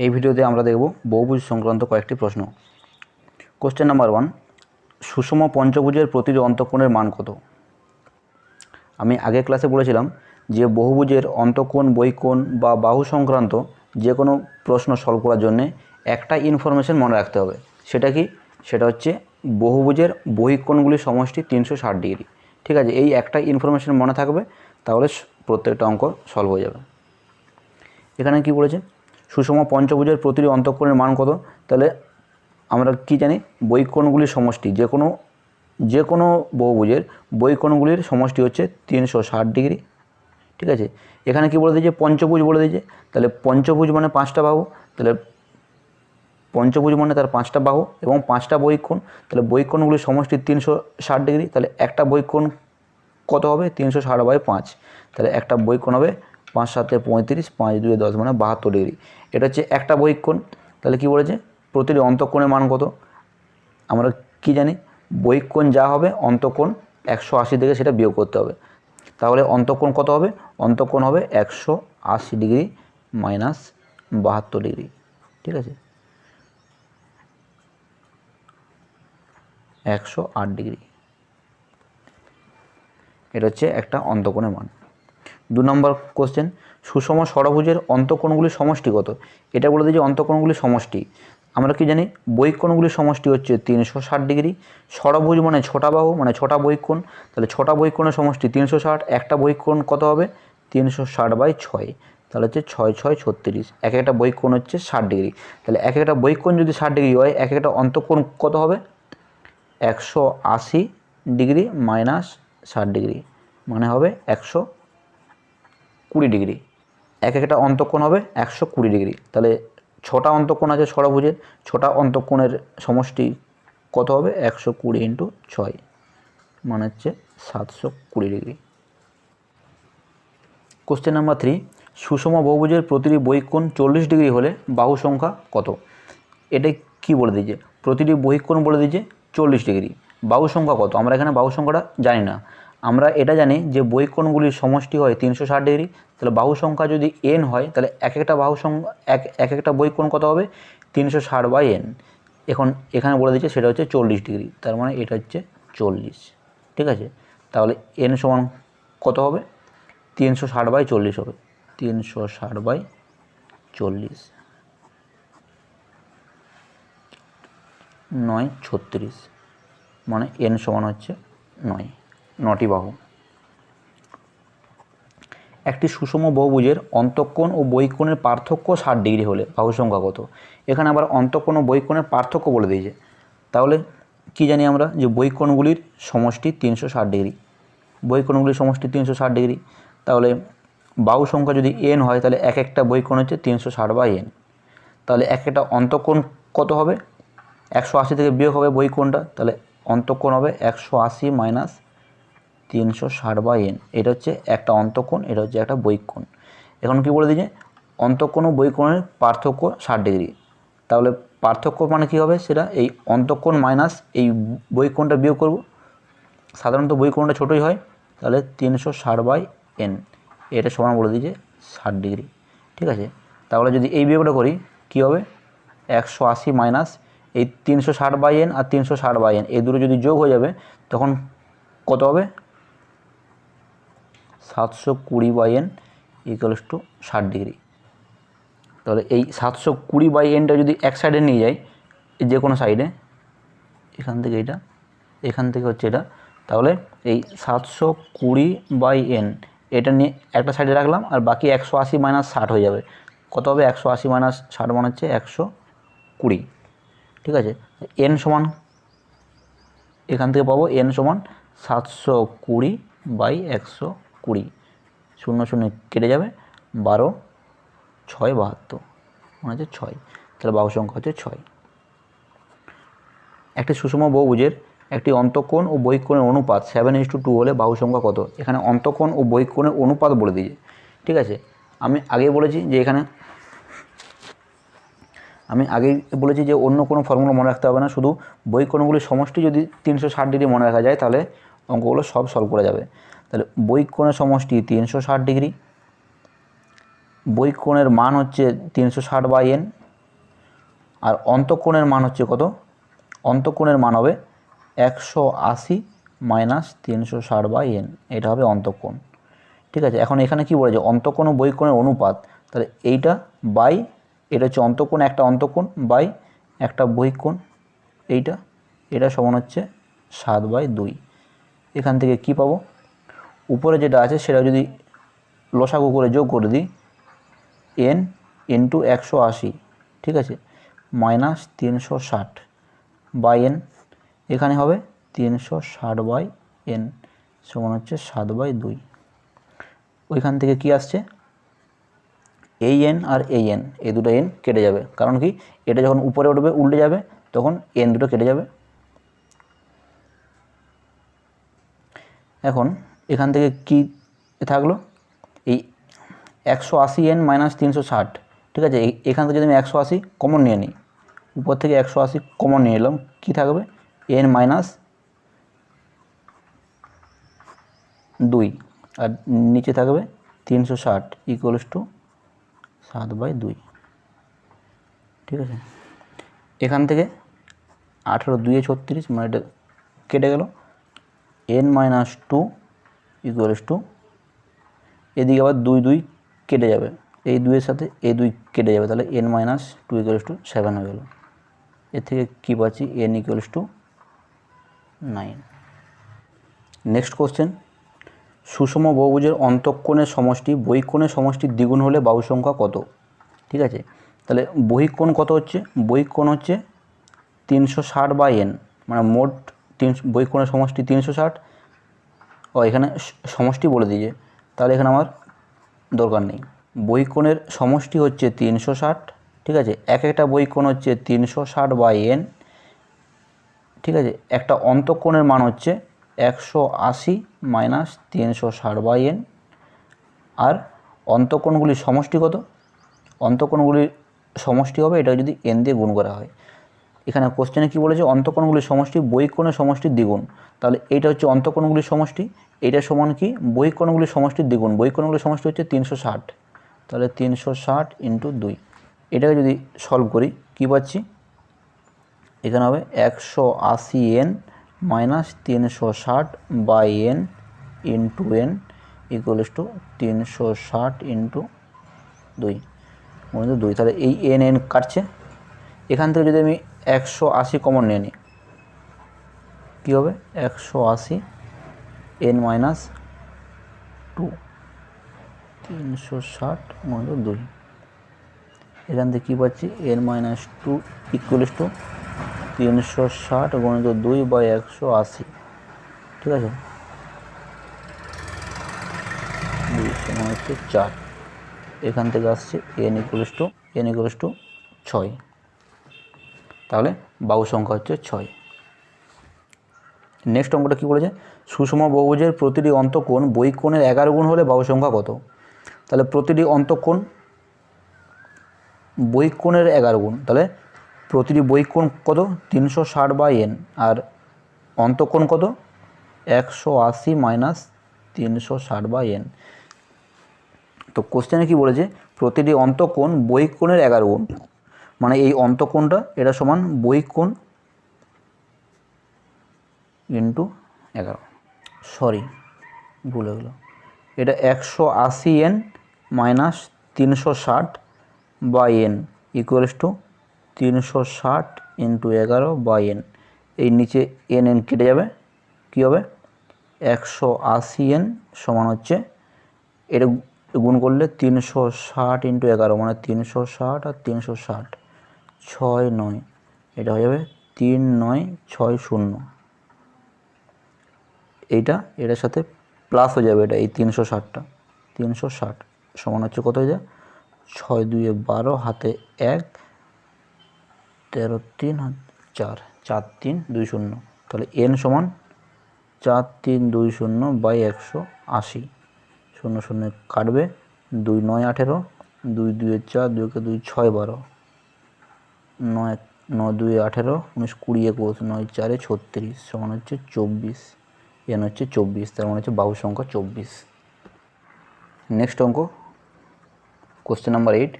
এই ভিডিওতে আমরা দেখব বহুভুজ সংক্রান্ত কয়েকটি প্রশ্ন। কোশ্চেন নাম্বার 1, সুষম পঞ্চভুজের প্রতিটি অন্তঃকোণের মান কত? আমি আগের ক্লাসে বলেছিলাম যে বহুভুজের অন্তঃকোণ, বহিঃকোণ বা বাহু সংক্রান্ত যে কোনো প্রশ্ন সলভ করার জন্যে একটা ইনফরমেশন মনে রাখতে হবে। সেটা কি? সেটা হচ্ছে বহুভুজের বহিঃকোণগুলির সমষ্টি 360 ডিগ্রি। ঠিক আছে, এই একটা ইনফরমেশন মনে থাকবে, তাহলে প্রত্যেকটা অঙ্ক সলভ হয়ে যাবে। এখানে কি বলেছে? সুষম পঞ্চভুজের প্রতিটি অন্তঃকোণের মান কত? তাহলে আমরা কি জানি, বহিঃকোণগুলির সমষ্টি, যে কোনো বহুভুজের বহিঃকোণগুলির সমষ্টি হচ্ছে 360 ডিগ্রি। ঠিক আছে, এখানে কি বলে দিয়েছে? পঞ্চভুজ বলে দিয়েছে। তাহলে পঞ্চভুজ মানে 5টা বাহু, তাহলে পঞ্চভুজ মানে তার 5টা বাহু এবং 5টা বহিঃকোণ। তাহলে বহিঃকোণগুলির সমষ্টি 360 ডিগ্রি। তাহলে একটা বহিঃকোণ কত হবে? 360/5। তাহলে একটা বহিঃকোণ হবে 5 × 7 = 35, 5 × 2 = 10, মানে 72 ডিগ্রি। এটা হচ্ছে একটা বহিঃকোণ। তাহলে কি বলেছে? প্রতিটি অন্তঃকোণের মান কত? আমরা কি জানি, বহিঃকোণ যা হবে অন্তঃকোণ 180 থেকে সেটা বিয়োগ করতে হবে। তাহলে অন্তঃকোণ কত হবে? অন্তঃকোণ হবে 180 ডিগ্রি মাইনাস 72 ডিগ্রি। ঠিক আছে, 108 ডিগ্রি। এটা হচ্ছে একটা অন্তঃকোণের মান। 2 নম্বর কোশ্চেন, সুষম ষড়ভুজের অন্তঃকোণগুলির সমষ্টি কত? এটা বলে দিই যে অন্তঃকোণগুলির সমষ্টি। আমরা কি জানি, বহিঃকোণগুলির সমষ্টি হচ্ছে 360 ডিগ্রি। ষড়ভুজ মানে ছোটা বাহু, মানে ছোটা বহিঃকোণ। তাহলে ছোটা বহিঃকোণের সমষ্টি 360। একটা বহিঃকোণ কত হবে? 360/6। তাহলে হচ্ছে 6 × 6 = 36। এক একটা বহিঃকোণ হচ্ছে 60 ডিগ্রি। তাহলে এক একটা বহিঃকোণ যদি 60 ডিগ্রি হয়, এক একটা অন্তঃকোণ কত হবে? 180 ডিগ্রি মাইনাস 60 ডিগ্রি, মানে হবে 120 ডিগ্রি। এক একটা অন্তঃকোণ হবে 120 ডিগ্রি। তাহলে ছটা অন্তঃকোণ আছে ষড়ভুজের, ছটা অন্তঃকোণের সমষ্টি কত হবে? 120 × 6, মানে হচ্ছে 720 ডিগ্রি। কোশ্চেন নাম্বার 3, সুষম বহুভুজের প্রতিটি বহিঃকোণ 40 ডিগ্রি হলে বাহু সংখ্যা কত? এটা কি বলে দিয়েছে? প্রতিটি বহিঃকোণ বলে দিয়েছে 40 ডিগ্রি। বাহু সংখ্যা কত? আমরা এখানে বাহু সংখ্যাটা জানি না। আমরা এটা জানি যে বহিঃকোণগুলির সমষ্টি হয় 360 ডিগ্রি। তাহলে বাহু সংখ্যা যদি n হয়, তাহলে এক একটা বাহু সংখ্যা এক একটা বহিঃকোণ কত হবে? 360/n। এখন এখানে বলে দিয়েছে সেটা হচ্ছে 40 ডিগ্রি, তার মানে এটা হচ্ছে 40। ঠিক আছে, তাহলে n সমান কত হবে? 360/40 হবে। 360/40, 9 36, মানে n সমান হচ্ছে 9টি বাহু। একটি সুষম বহুভুজের অন্তঃকোণ ও বহিঃকোণের পার্থক্য 60 ডিগ্রি হলে বাহু সংখ্যা কত? এখানে আবার অন্তঃকোণ ও বহিঃকোণের পার্থক্য বলে দিয়েছে। তাহলে কি জানি আমরা, যে বহিঃকোণগুলির সমষ্টি 360 ডিগ্রি। বহিঃকোণগুলির সমষ্টি 360 ডিগ্রি। তাহলে বাহু সংখ্যা যদি n হয়, তাহলে এক একটা বহিঃকোণ হচ্ছে 360/n। তাহলে এক একটা অন্তঃকোণ কত হবে? 180 থেকে বিয়োগ হবে বহিঃকোণটা, তাহলে অন্তঃকোণ হবে 180 মাইনাস 360/n। এটা হচ্ছে একটা অন্তঃকোণ, এটা হচ্ছে একটা বহিঃকোণ। এখন কি বলে দিয়েছে? অন্তঃকোণ ও বহিঃকোণের পার্থক্য 60 ডিগ্রি। তাহলে পার্থক্য মানে কি হবে? সেটা এই অন্তঃকোণ মাইনাস এই বহিঃকোণটা বিয়োগ করব। সাধারণত বহিঃকোণটা ছোটোই হয়, তাহলে 360/n, এটা সমান বলে দিয়েছে 60 ডিগ্রি। ঠিক আছে, তাহলে যদি এই বিয়োগটা করি কি হবে? 180 মাইনাস এই 360/n আর 360/n, এই দুটো যদি যোগ হয়ে যাবে তখন কত হবে? 720/n = 60 degree. তাহলে এই 720/nটা যদি এক সাইডে নিয়ে যাই, যে কোনো সাইডে, এখান থেকে এটা, এখান থেকে হচ্ছে এটা, তাহলে এই 720/n এটা নিয়ে একটা সাইডে রাখলাম, আর বাকি 180 মাইনাস 60 হয়ে যাবে। কত হবে? 180 মাইনাস 60 মানে হচ্ছে 120। ঠিক আছে, n সমান এখান থেকে পাবো n সমান 720/120, 0 0 কেটে যাবে, 12 6 72, মানে হচ্ছে 6। তাহলে বাহু সংখ্যা হচ্ছে 6। একটি সুষম বহুভুজের একটি অন্তঃকোণ ও বহিঃকোণের অনুপাত 7:2 হলে বাহু সংখ্যা কত? এখানে অন্তঃকোণ ও বহিঃকোণের অনুপাত বলে দিয়েছে। ঠিক আছে, আমি আগেই বলেছি যে অন্য কোনো ফর্মুলা মনে রাখতে হবে না, শুধু বহিঃকোণগুলির সমষ্টি যদি 360 ডিগ্রি মনে রাখা যায়, তাহলে অঙ্কগুলো সব সলভ করা যাবে। তাহলে বহিঃকোণের সমষ্টি 360 ডিগ্রি, বহিঃকোণের মান হচ্ছে 360/n, আর অন্তঃকোণের মান হচ্ছে কত, অন্তঃকোণের মান হবে 180 মাইনাস 360/n, এটা হবে অন্তঃকোণ। ঠিক আছে, এখন এখানে কি বলেছে, অন্তঃকোণ ও বহিঃকোণের অনুপাত, তাহলে এইটা বাই এটা হচ্ছে অন্তঃকোণ, একটা অন্তঃকোণ বাই একটা বহিঃকোণ, এটা সমান হচ্ছে 7/2। এখান থেকে কি পাবো, উপরে যেটা আছে সেটা যদি লসাগু করে যোগ করে দিই, n ইন্টু 180, ঠিক আছে, মাইনাস 360/n, এখানে হবে 360/n সমান হচ্ছে 7/2। ওইখান থেকে কি আসছে, এই n আর এই n, এই দুটো n কেটে যাবে, কারণ কি এটা যখন উপরে উঠবে উল্টে যাবে তখন n দুটো কেটে যাবে। এখন এখান থেকে কি থাকলো, এই 180n মাইনাস 360, ঠিক আছে, এখান থেকে যদি আমি 180 কমন নিয়ে নিই, উপর থেকে 180 কমন নিয়ে নিলাম, কী থাকবে n মাইনাস 2 আর নিচে থাকবে 360 ইকুয়ালস টু 7/2। ঠিক আছে, এখান থেকে 18 2 36, মানে এটা কেটে গেল, n মাইনাস 2 ইকুয়ালস টু, এদিকে আবার 2 2 কেটে যাবে, এই 2-এর সাথে এই 2 কেটে যাবে, তাহলে n মাইনাস 2 ইকুয়ালস টু 7 হয়ে গেল। এর থেকে কী পাচ্ছি, n equals to 9। Next question, সুষম বহুভুজের অন্তঃকোণের সমষ্টি বহিঃকোণের সমষ্টির দ্বিগুণ হলে বাহু সংখ্যা কত? ঠিক আছে, তাহলে বহিঃকোণ কত হচ্ছে, বহিঃকোণ হচ্ছে 360/n, মানে মোট বহিঃকোণের সমষ্টি 360, ও এখানে সমষ্টি বলে দিয়েছে, তাহলে এখানে আমার দরকার নেই। বহিঃকোণের সমষ্টি হচ্ছে 360, ঠিক আছে, একটা বহিঃকোণ হচ্ছে 360/n, ঠিক আছে, একটা অন্তঃকোণের মান হচ্ছে 180 মাইনাস 360/n, আর অন্তঃকোণগুলির সমষ্টি কত, অন্তঃকোণগুলির সমষ্টি হবে এটা যদি n দিয়ে গুণ করা হয়। এখানে কোশ্চেনে কি বলেছে, অন্তঃকোণগুলির সমষ্টি বহিঃকোণের সমষ্টির দ্বিগুণ, তাহলে এইটা হচ্ছে অন্তঃকোণগুলির সমষ্টি, এইটা সমান কি বহিঃকোণগুলির সমষ্টির দ্বিগুণ, বহিঃকোণগুলির সমষ্টি হচ্ছে 360, তাহলে 360 ইন্টু 2, এটাকে যদি সলভ করি কী পাচ্ছি, এখানে হবে 180n minus 360/n into n equals to 360 into 2 মনে 2, তাহলে এই n কাটছে। এখান থেকে যদি আমি 180 কমন নিয়ে নিই, কী হবে 180 n মাইনাস 2 360 মনে 2, এখান থেকে কী পাচ্ছি n মাইনাস 2 ইকুয়ালস টু 360 গণিত 2/180, ঠিক আছে, 2 সমান হচ্ছে 4, এখান থেকে আসছে n ইকুয়ালস টু 6, তাহলে বাহু সংখ্যা হচ্ছে 6। নেক্সট অঙ্কটা কী বলেছে, সুষম বহুভুজের প্রতিটি অন্তঃকোণ বহিঃকোণের 11 গুণ হলে বাহু সংখ্যা কত? তাহলে প্রতিটি অন্তঃকোণ বহিঃকোণের 11 গুণ, তাহলে প্রতিটি বহিঃকোণ কত 360/n, আর অন্তঃকোণ কত 180 মাইনাস 360/n। তো কোশ্চেনে কি বলেছে, প্রতিটি অন্তঃকোণ বহিঃকোণের 11 গুণ, মানে এই অন্তঃকোণটা এটা সমান বহিঃকোণ ইন্টু 11, সরি ভুল হয়ে গেলো, এটা 180n minus 360/n equals to 360 into 11/n, এই নিচে n কেটে যাবে, কী হবে 180n সমান হচ্ছে, এটা গুণ করলে 360 ইন্টু 11 মানে 360 আর 360 6 9, এটা হয়ে যাবে 3960, এটার সাথে প্লাস হয়ে যাবে, এটা এই 360টা 360 সমান হচ্ছে কত হয়ে যায় 6 2 12 হাতে 1 13 3 4 4 3 2 0, তাহলে n সমান 4 3 2 0/180, 0 0 কাটবে, 2 9 18, 2 2 4, 2 2 6 12, 9 9 2 18, 19 20 21, 9 4 36 সমান হচ্ছে 24, n হচ্ছে 24, তার মানে হচ্ছে বাহু সংখ্যা 24। নেক্সট অঙ্ক, কোশ্চেন নাম্বার 8,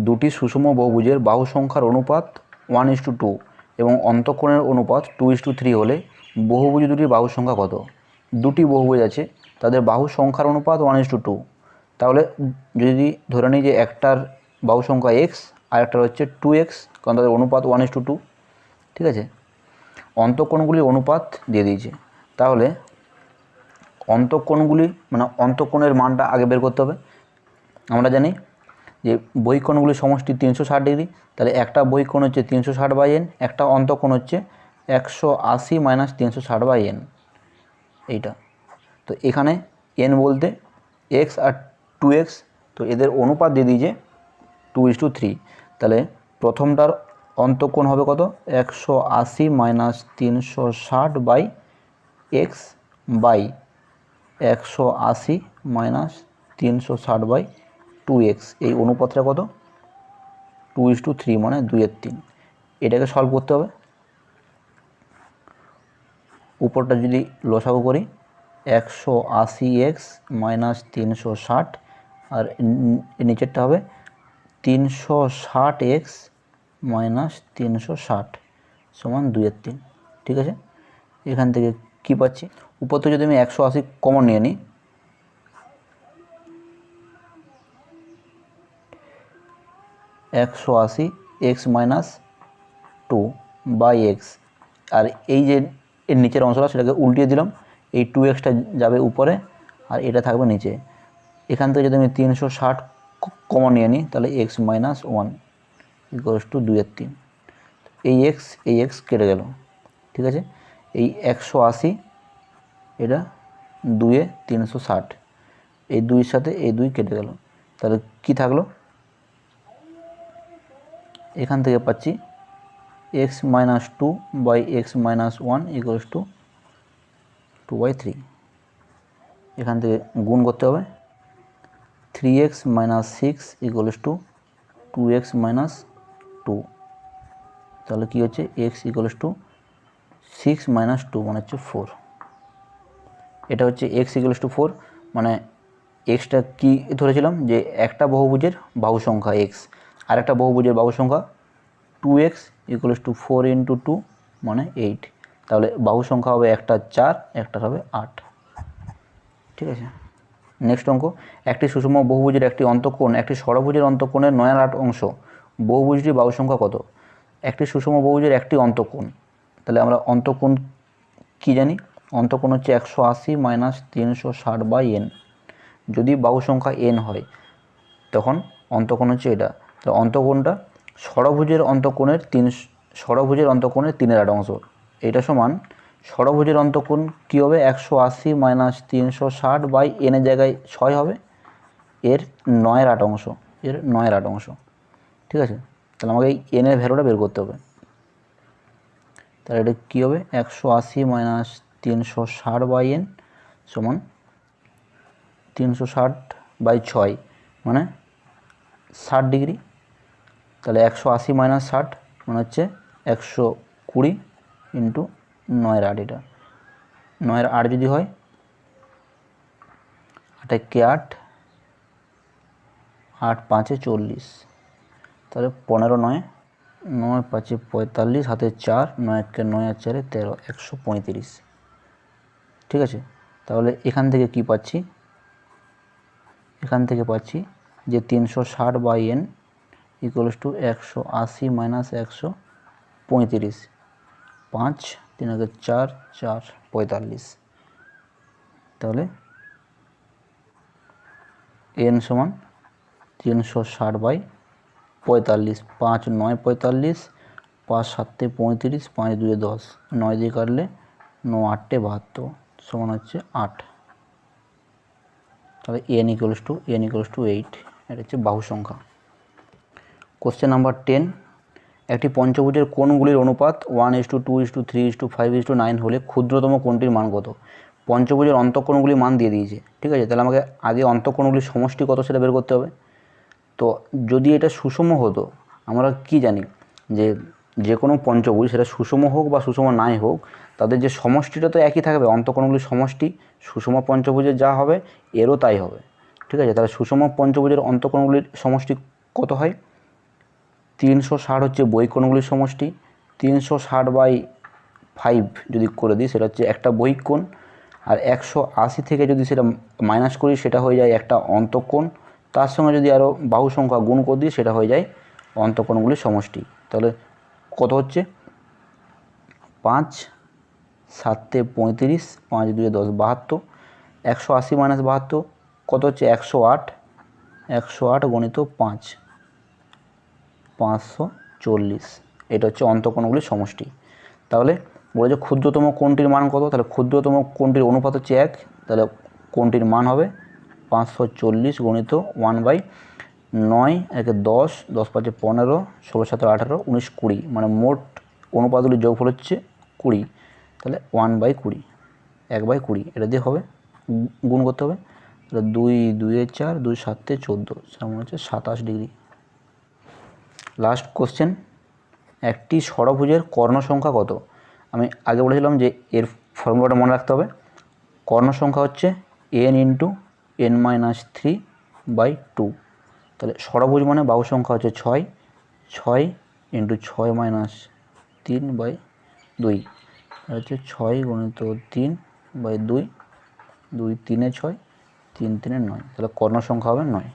দুটি সুষম বহুভুজের বাহু সংখ্যার অনুপাত 1:2 এবং অন্তঃকোণের অনুপাত 2:3 হলে বহুভুজ দুটির বাহুর সংখ্যা কত? দুটি বহুভুজ আছে, তাদের বাহুর সংখ্যার অনুপাত 1:2। তাহলে যদি ধরে নিই যে একটার বাহু সংখ্যা এক্স আর একটার হচ্ছে 2x, কারণ তাদের অনুপাত 1:2, ঠিক আছে। অন্তঃকোণগুলির অনুপাত দিয়ে দিয়েছে, তাহলে অন্তঃকোণগুলি মানে অন্তঃকোণের মানটা আগে বের করতে হবে। আমরা জানি যে বহিঃকোণগুলির সমষ্টি 360 ডিগ্রি, তাহলে একটা বহিঃকোণ হচ্ছে 360/n, একটা অন্তঃকোণ হচ্ছে 180 - 360/n, এইটা। তো এখানে n বলতে x আর 2x, তো এদের অনুপাত দিয়ে দিয়েছে 2:3। তাহলে প্রথমটার অন্তঃকোণ হবে কত? 180 - 360/x বাই 180 - 360/2x, এই অনুপাতটা কত? 2:3, মানে 2/3। এটাকে সলভ করতে হবে। উপরটা যদি লসাগু করি 180x - 360, আর নিচেরটা হবে 360x - 360 সমান 2/3, ঠিক আছে। এখান থেকে কি পাচ্ছি? উপর থেকে যদি আমি 180 কমন নিয়ে নিই, (180x - 2/x), আর এই যে এর নিচের অংশটা সেটাকে উল্টিয়ে দিলাম, এই 2xটা যাবে উপরে আর এটা থাকবে নিচে। এখান থেকে যদি আমি 360 কমন নিয়ে নিই, তাহলে x - 1 = 2/3। এই x কেটে গেল, ঠিক আছে। এই 180, এটা 2 360, এই 2-এর সাথে এই 2 কেটে গেল, তাহলে কি থাকলো? এখান থেকে পাচ্ছি x - 2/x - 1 = 2/3। এখান থেকে গুণ করতে হবে, 3x - 6 = 2x - 2, তাহলে কি হচ্ছে? x = 6 - 2 মানে হচ্ছে 4। এটা হচ্ছে x = 4, মানে এক্সটা কি ধরেছিলাম যে একটা বহুভুজের বাহু সংখ্যা x আর একটা বহুভুজের বাহু সংখ্যা 2x = 4 × 2 মানে 8, তাহলে বাহু সংখ্যা হবে একটা 4, একটা হবে 8, ঠিক আছে। নেক্সট অঙ্ক, একটি সুষম বহুভুজের একটি অন্তঃকোণ একটি ষড়ভুজের অন্তঃকোণের 9/8 অংশ, বহুভুজটির বাহু সংখ্যা কত? একটি সুষম বহুভুজের একটি অন্তঃকোণ, তাহলে আমরা অন্তঃকোণ কি জানি? অন্তঃকোণ হচ্ছে 180 - 360/n। যদি বাহু সংখ্যা n হয় তখন অন্তঃকোণ হচ্ছে এটা। তো অন্তঃকোণটা ষড়ভুজের অন্তঃকোণের 3/8 অংশ, এটা সমান ষড়ভুজের অন্তঃকোণ কী হবে? 180 - 360/n এর জায়গায় 6 হবে, এর 9/8 অংশ, এর 9/8 অংশ, ঠিক আছে। তাহলে আমাকে এই n এর ভ্যালুটা বের করতে হবে। তাহলে এটা কী হবে? 180 - 360/n সমান 360/6 মানে 60 ডিগ্রি। তাহলে 180 - 60 মানে হচ্ছে 120 × 9/8। এটা 9/8 যদি হয়, 8 × 8, 8 × 5 = 40, তাহলে 15 × 9, 9 × 5 = 45, হাতে 4, 9 × 9 = 4, 13, 135, ঠিক আছে। তাহলে এখান থেকে কি পাচ্ছি? এখান থেকে পাচ্ছি যে 360/n = 180 - 135, 5, 3 × 4, 4, 45, তাহলে n সমান 360/45, 5 × 9 = 45, 5 × 7 = 35, 5 × 2 = 10, 9 দিয়ে কাটলে 9 × 8 = 72 সমান হচ্ছে 8। তাহলে n = 8, এটা হচ্ছে বাহু সংখ্যা। কোশ্চেন নাম্বার 10, একটি পঞ্চভুজের কোণগুলির অনুপাত 1:2:3:5:9 হলে ক্ষুদ্রতম কোণটির মান কত? পঞ্চভুজের অন্তঃকোণগুলির মান দিয়ে দিয়েছে, ঠিক আছে। তাহলে আমাকে আগে অন্তঃকোণগুলির সমষ্টি কত সেটা বের করতে হবে। তো যদি এটা সুষম হতো, আমরা কি জানি যে যে কোনো পঞ্চভুজ সেটা সুষম হোক বা সুষম নাই হোক, তাদের যে সমষ্টিটা তো একই থাকবে, অন্তঃকোণগুলির সমষ্টি সুষম পঞ্চভুজের যা হবে এরও তাই হবে, ঠিক আছে। তাহলে সুষম পঞ্চভুজের অন্তঃকোণগুলির সমষ্টি কত হয়? 360 হচ্ছে বহিঃকোণগুলির সমষ্টি। 360/5 যদি করে দিই সেটা হচ্ছে একটা বহিঃকোণ, আর 180 থেকে যদি সেটা মাইনাস করি সেটা হয়ে যায় একটা অন্তঃকোণ। তার সঙ্গে যদি আরও বাহু সংখ্যা গুণ করে দিই সেটা হয়ে যায় অন্তঃকোণগুলির সমষ্টি। তাহলে কত হচ্ছে? 5 7 35, 5 2 10 72, 180 মাইনাস 72 কত হচ্ছে? 108, 108 গণিত 5, 540। এটা হচ্ছে অন্তঃকোণগুলির সমষ্টি। তাহলে বলে যে ক্ষুদ্রতম কোণটির মান কত? তাহলে ক্ষুদ্রতম কোণটির অনুপাত হচ্ছে 1, তাহলে কোণটির মান হবে 540 গণিত 1/9, 1 10, 10 5 15, 16 17 18, 19 20, মানে মোট অনুপাতগুলির যোগফল হচ্ছে 20। তাহলে 1/20, 1/20 এটা দিয়ে হবে, গুণ করতে হবে। তাহলে 2 2 4, 2 7 14, সেরকম হচ্ছে 27 ডিগ্রি। লাস্ট কোশ্চেন, একটি ষড়ভুজের কর্ণ সংখ্যা কত? আমি আগে বলেছিলাম যে এর ফর্মুলাটা মনে রাখতে হবে। কর্ণ সংখ্যা হচ্ছে n × n-3/2। তাহলে ষড়ভুজ মানে বাহু সংখ্যা হচ্ছে 6, 6 × 6 - 3/2, হচ্ছে 6 × 3/2, 2 3 6, 3 3 9, তাহলে কর্ণ সংখ্যা হবে 9।